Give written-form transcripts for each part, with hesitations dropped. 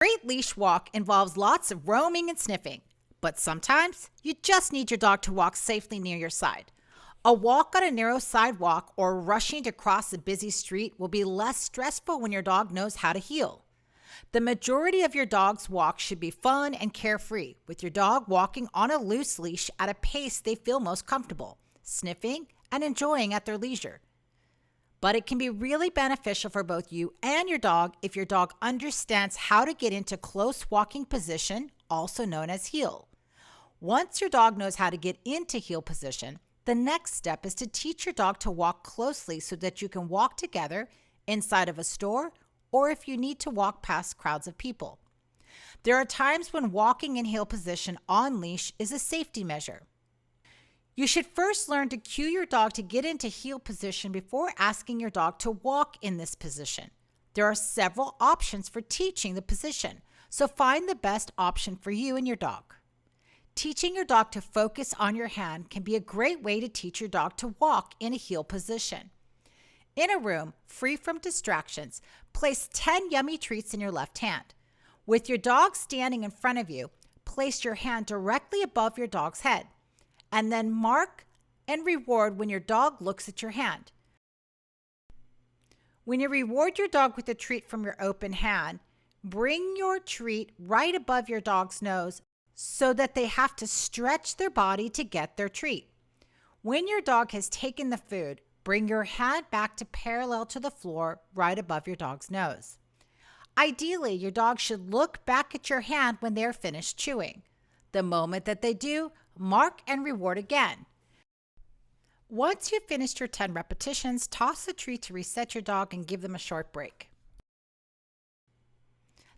Great leash walk involves lots of roaming and sniffing, but sometimes you just need your dog to walk safely near your side. A walk on a narrow sidewalk or rushing to cross a busy street will be less stressful when your dog knows how to heel. The majority of your dog's walk should be fun and carefree, with your dog walking on a loose leash at a pace they feel most comfortable, sniffing and enjoying at their leisure. But it can be really beneficial for both you and your dog if your dog understands how to get into close walking position, also known as heel. Once your dog knows how to get into heel position, the next step is to teach your dog to walk closely so that you can walk together inside of a store or if you need to walk past crowds of people. There are times when walking in heel position on leash is a safety measure. You should first learn to cue your dog to get into heel position before asking your dog to walk in this position. There are several options for teaching the position, so find the best option for you and your dog. Teaching your dog to focus on your hand can be a great way to teach your dog to walk in a heel position. In a room free from distractions, place 10 yummy treats in your left hand. With your dog standing in front of you, place your hand directly above your dog's head, and then mark and reward when your dog looks at your hand. When you reward your dog with a treat from your open hand, bring your treat right above your dog's nose so that they have to stretch their body to get their treat. When your dog has taken the food, bring your hand back to parallel to the floor right above your dog's nose. Ideally, your dog should look back at your hand when they're finished chewing. The moment that they do, mark and reward again. Once you've finished your 10 repetitions, toss the treat to reset your dog and give them a short break.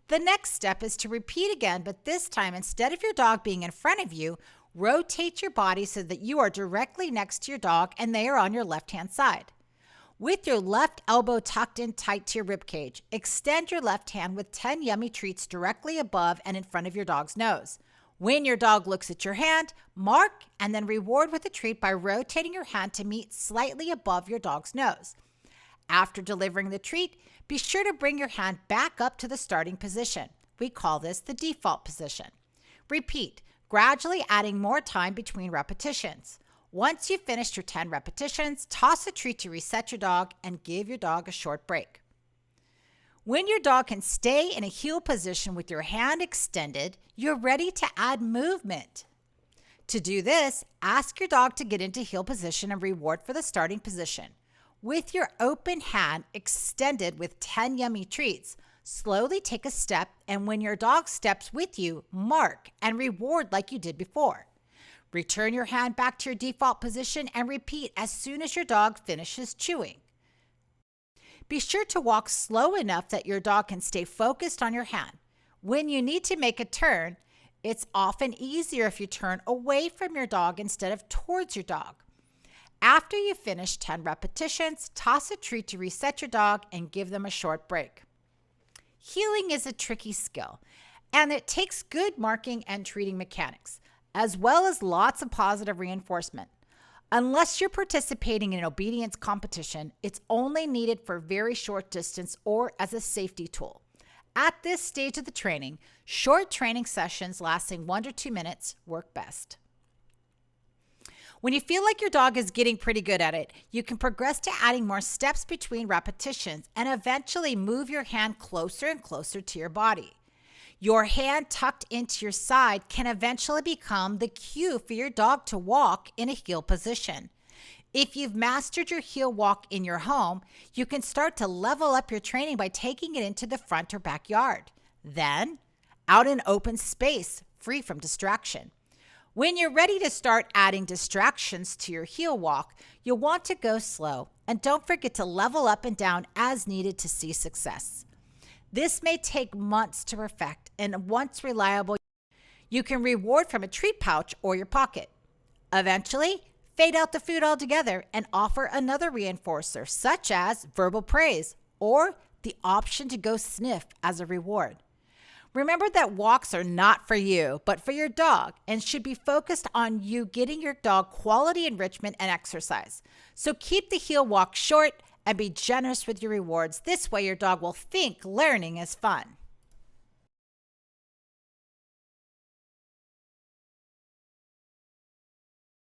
The next step is to repeat again, but this time, instead of your dog being in front of you, rotate your body so that you are directly next to your dog and they are on your left-hand side. With your left elbow tucked in tight to your rib cage, extend your left hand with 10 yummy treats directly above and in front of your dog's nose. When your dog looks at your hand, mark and then reward with a treat by rotating your hand to meet slightly above your dog's nose. After delivering the treat, be sure to bring your hand back up to the starting position. We call this the default position. Repeat, gradually adding more time between repetitions. Once you've finished your 10 repetitions, toss a treat to reset your dog and give your dog a short break. When your dog can stay in a heel position with your hand extended, you're ready to add movement. To do this, ask your dog to get into heel position and reward for the starting position. With your open hand extended with 10 yummy treats, slowly take a step, and when your dog steps with you, mark and reward like you did before. Return your hand back to your default position and repeat as soon as your dog finishes chewing. Be sure to walk slow enough that your dog can stay focused on your hand. When you need to make a turn, it's often easier if you turn away from your dog instead of towards your dog. After you finish 10 repetitions, toss a treat to reset your dog and give them a short break. Heeling is a tricky skill, and it takes good marking and treating mechanics, as well as lots of positive reinforcement. Unless you're participating in an obedience competition, it's only needed for very short distance or as a safety tool. At this stage of the training, short training sessions lasting 1 to 2 minutes work best. When you feel like your dog is getting pretty good at it, you can progress to adding more steps between repetitions and eventually move your hand closer and closer to your body. Your hand tucked into your side can eventually become the cue for your dog to walk in a heel position. If you've mastered your heel walk in your home, you can start to level up your training by taking it into the front or backyard. Then, out in open space, free from distraction. When you're ready to start adding distractions to your heel walk, you'll want to go slow, and don't forget to level up and down as needed to see success. This may take months to perfect, and once reliable, you can reward from a treat pouch or your pocket. Eventually, fade out the food altogether and offer another reinforcer, such as verbal praise or the option to go sniff as a reward. Remember that walks are not for you, but for your dog, and should be focused on you getting your dog quality enrichment and exercise. So keep the heel walk short and be generous with your rewards. This way your dog will think learning is fun.